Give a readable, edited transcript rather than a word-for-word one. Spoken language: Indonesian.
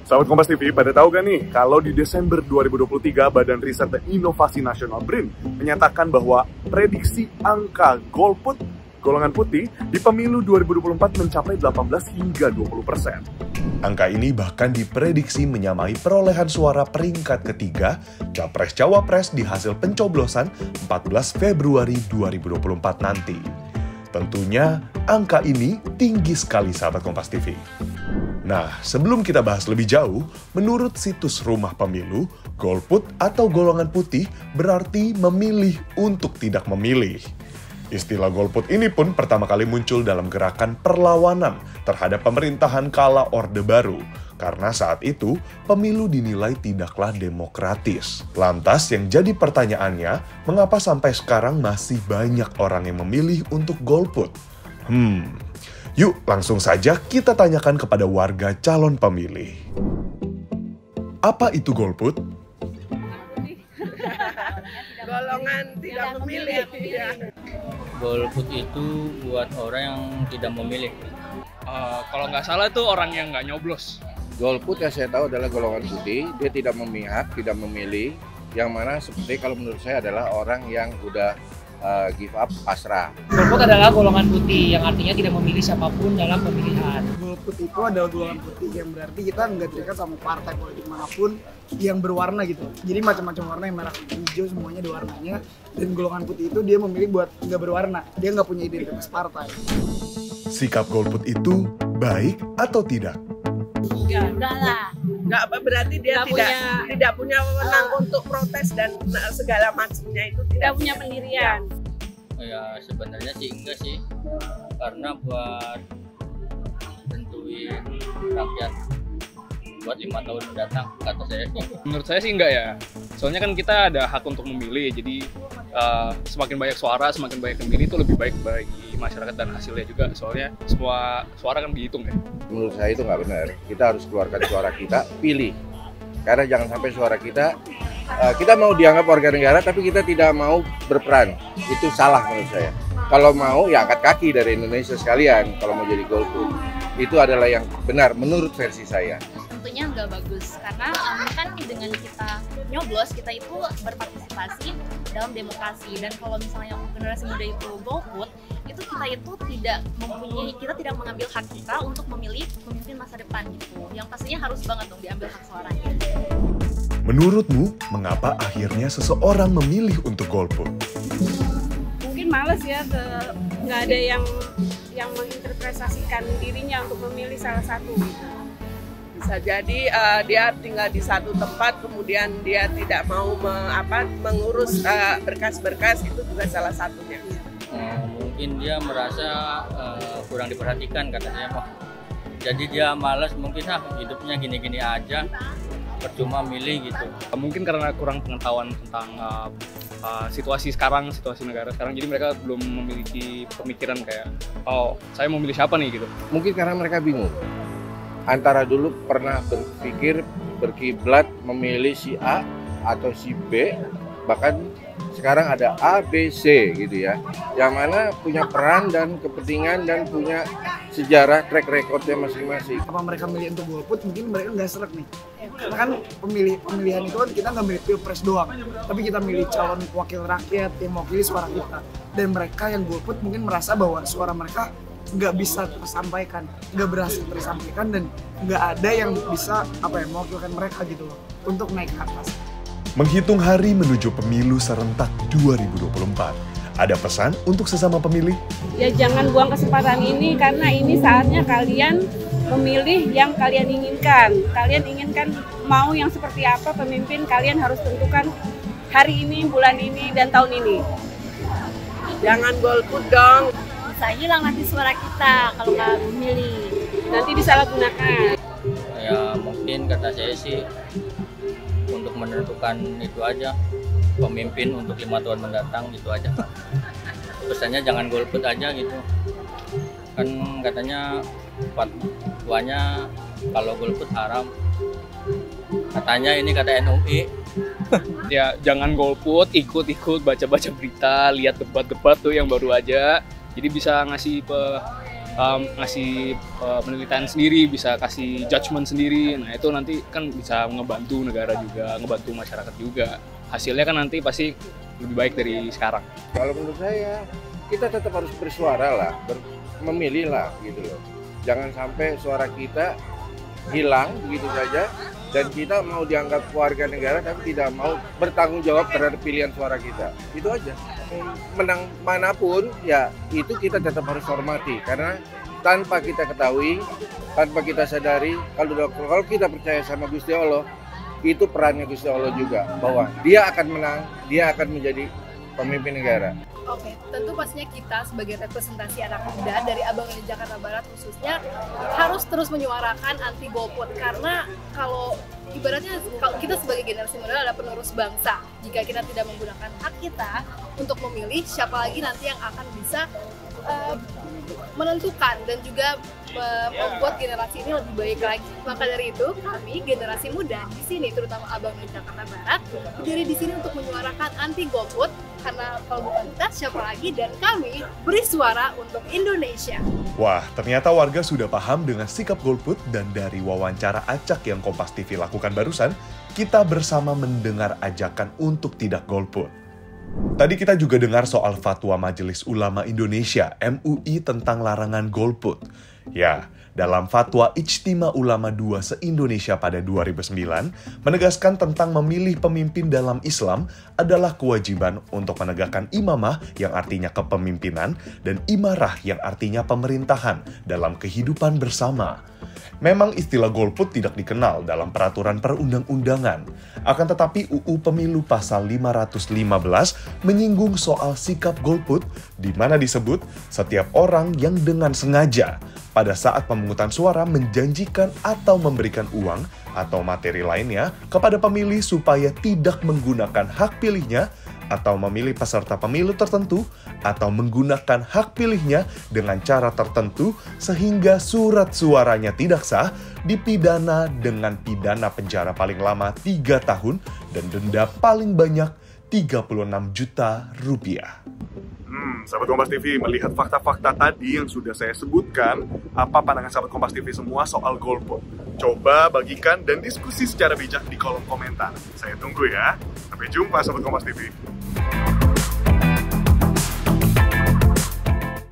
Sahabat Kompas TV, pada tahu gak nih, kalau di Desember 2023, Badan Riset dan Inovasi Nasional BRIN menyatakan bahwa prediksi angka golput golongan putih di pemilu 2024 mencapai 18 hingga 20%. Angka ini bahkan diprediksi menyamai perolehan suara peringkat ketiga Capres-Cawapres di hasil pencoblosan 14 Februari 2024 nanti. Tentunya angka ini tinggi sekali sahabat Kompas TV. Nah, sebelum kita bahas lebih jauh, menurut situs Rumah Pemilu, golput atau golongan putih berarti memilih untuk tidak memilih. Istilah golput ini pun pertama kali muncul dalam gerakan perlawanan terhadap pemerintahan kala Orde Baru, karena saat itu pemilu dinilai tidaklah demokratis. Lantas yang jadi pertanyaannya, mengapa sampai sekarang masih banyak orang yang memilih untuk golput? Yuk langsung saja kita tanyakan kepada warga calon pemilih. Apa itu golput? Golongan tidak memilih. Golput itu buat orang yang tidak memilih. Kalau nggak salah itu orang yang nggak nyoblos. Golput yang saya tahu adalah golongan putih, dia tidak memihak, tidak memilih. Yang mana seperti kalau menurut saya adalah orang yang udah give up, pasrah. Golput adalah golongan putih yang artinya tidak memilih siapapun dalam pemilihan. Golput itu adalah golongan putih yang berarti kita nggak terikat sama partai politik manapun yang berwarna gitu. Jadi macam-macam warna yang merah, hijau semuanya ada warnanya. Dan golongan putih itu dia memilih buat nggak berwarna. Dia nggak punya identitas partai. Sikap golput itu baik atau tidak? Enggak lah. Enggak berarti dia tidak punya wewenang untuk protes dan segala macamnya itu tidak punya pendirian. Ya sebenarnya sih enggak sih, karena buat tentuin rakyat buat 5 tahun mendatang, kata saya sih. Menurut saya sih enggak ya, soalnya kan kita ada hak untuk memilih, jadi semakin banyak suara, semakin banyak yang memilih itu lebih baik bagi masyarakat dan hasilnya juga, soalnya semua suara kan dihitung ya. Menurut saya itu nggak benar. Kita harus keluarkan suara kita, pilih. Karena jangan sampai suara kita mau dianggap warga negara tapi kita tidak mau berperan. Itu salah menurut saya. Kalau mau ya angkat kaki dari Indonesia sekalian kalau mau jadi golput. Itu adalah yang benar menurut versi saya. Tentunya nggak bagus karena kan dengan kita nyoblos kita itu berpartisipasi dalam demokrasi, dan kalau misalnya generasi muda itu golput itu kita tidak mengambil hak kita untuk memilih pemimpin masa depan gitu, yang pastinya harus banget dong diambil hak suaranya. Menurutmu, mengapa akhirnya seseorang memilih untuk golput? Mungkin males ya, nggak ada yang menginterpretasikan dirinya untuk memilih salah satu gitu. Bisa jadi dia tinggal di satu tempat, kemudian dia tidak mau mengurus berkas-berkas, itu juga salah satunya. Mungkin dia merasa kurang diperhatikan katanya Pak. Jadi dia malas mungkin hidupnya gini-gini aja, percuma milih gitu. Mungkin karena kurang pengetahuan tentang situasi sekarang, situasi negara sekarang, jadi mereka belum memiliki pemikiran kayak, oh saya mau milih siapa nih gitu. Mungkin karena mereka bingung. Antara dulu pernah berpikir berkiblat memilih si A atau si B, bahkan sekarang ada A, B, C gitu ya, yang mana punya peran dan kepentingan dan punya sejarah track recordnya masing-masing. Apa mereka milih untuk golput? Mungkin mereka nggak seret nih. Karena kan pemilihan itu kan kita nggak milih pilpres doang, tapi kita milih calon wakil rakyat yang mewakili suara kita. Dan mereka yang golput mungkin merasa bahwa suara mereka nggak bisa tersampaikan, nggak berhasil tersampaikan, dan nggak ada yang bisa mewakilkan mereka gitu loh untuk naik ke atas. Menghitung hari menuju pemilu serentak 2024, ada pesan untuk sesama pemilih? Ya jangan buang kesempatan ini, karena ini saatnya kalian memilih yang kalian inginkan. Kalian inginkan mau yang seperti apa pemimpin, kalian harus tentukan hari ini, bulan ini, dan tahun ini. Jangan golput dong. Bisa hilang nanti suara kita kalau nggak memilih. Nanti disalahgunakan. Ya mungkin kata saya sih untuk menentukan itu aja, pemimpin untuk 5 tahun mendatang gitu aja Pak. Pesannya jangan golput aja gitu. Kan katanya fatwanya kalau golput haram. Katanya ini kata NUI. Ya jangan golput, ikut baca-baca berita, lihat debat-debat tuh yang baru aja. Jadi bisa ngasih ngasih penelitian sendiri, bisa kasih judgement sendiri. Nah itu nanti kan bisa ngebantu negara juga, ngebantu masyarakat juga. Hasilnya kan nanti pasti lebih baik dari sekarang. Kalau menurut saya, kita tetap harus bersuara lah, memilih lah gitu loh. Jangan sampai suara kita hilang begitu saja, dan kita mau dianggap warga negara tapi tidak mau bertanggung jawab terhadap pilihan suara kita. Itu aja. Menang manapun ya itu kita tetap harus hormati, karena tanpa kita ketahui, tanpa kita sadari, kalau kita percaya sama Gusti Allah, itu perannya Gusti Allah juga, bahwa dia akan menang, dia akan menjadi pemimpin negara. Oke, tentu pastinya kita sebagai representasi anak muda dari Abang None Jakarta Barat khususnya harus terus menyuarakan anti golput, karena kalau ibaratnya kalau kita sebagai generasi muda adalah penerus bangsa. Jika kita tidak menggunakan hak kita untuk memilih, siapa lagi nanti yang akan bisa menentukan dan juga membuat generasi ini lebih baik lagi. Maka dari itu, kami generasi muda di sini, terutama Abang None Jakarta Barat, berdiri di sini untuk menyuarakan anti golput, karena kalau bukan kita siapa lagi, dan kami beri suara untuk Indonesia. Wah, ternyata warga sudah paham dengan sikap golput, dan dari wawancara acak yang Kompas TV lakukan barusan, kita bersama mendengar ajakan untuk tidak golput. Tadi kita juga dengar soal fatwa Majelis Ulama Indonesia (MUI) tentang larangan golput. Ya, dalam fatwa Ijtima Ulama II se-Indonesia pada 2009 menegaskan tentang memilih pemimpin dalam Islam adalah kewajiban untuk menegakkan imamah yang artinya kepemimpinan dan imarah yang artinya pemerintahan dalam kehidupan bersama. Memang istilah golput tidak dikenal dalam peraturan perundang-undangan. Akan tetapi UU Pemilu pasal 515 menyinggung soal sikap golput, di mana disebut setiap orang yang dengan sengaja pada saat pemungutan suara menjanjikan atau memberikan uang atau materi lainnya kepada pemilih supaya tidak menggunakan hak pilihnya atau memilih peserta pemilu tertentu atau menggunakan hak pilihnya dengan cara tertentu sehingga surat suaranya tidak sah, dipidana dengan pidana penjara paling lama 3 tahun dan denda paling banyak 36 juta rupiah. Sahabat Kompas TV, melihat fakta-fakta tadi yang sudah saya sebutkan, apa pandangan sahabat Kompas TV semua soal golput? Coba bagikan dan diskusi secara bijak di kolom komentar. Saya tunggu ya. Sampai jumpa sahabat Kompas TV.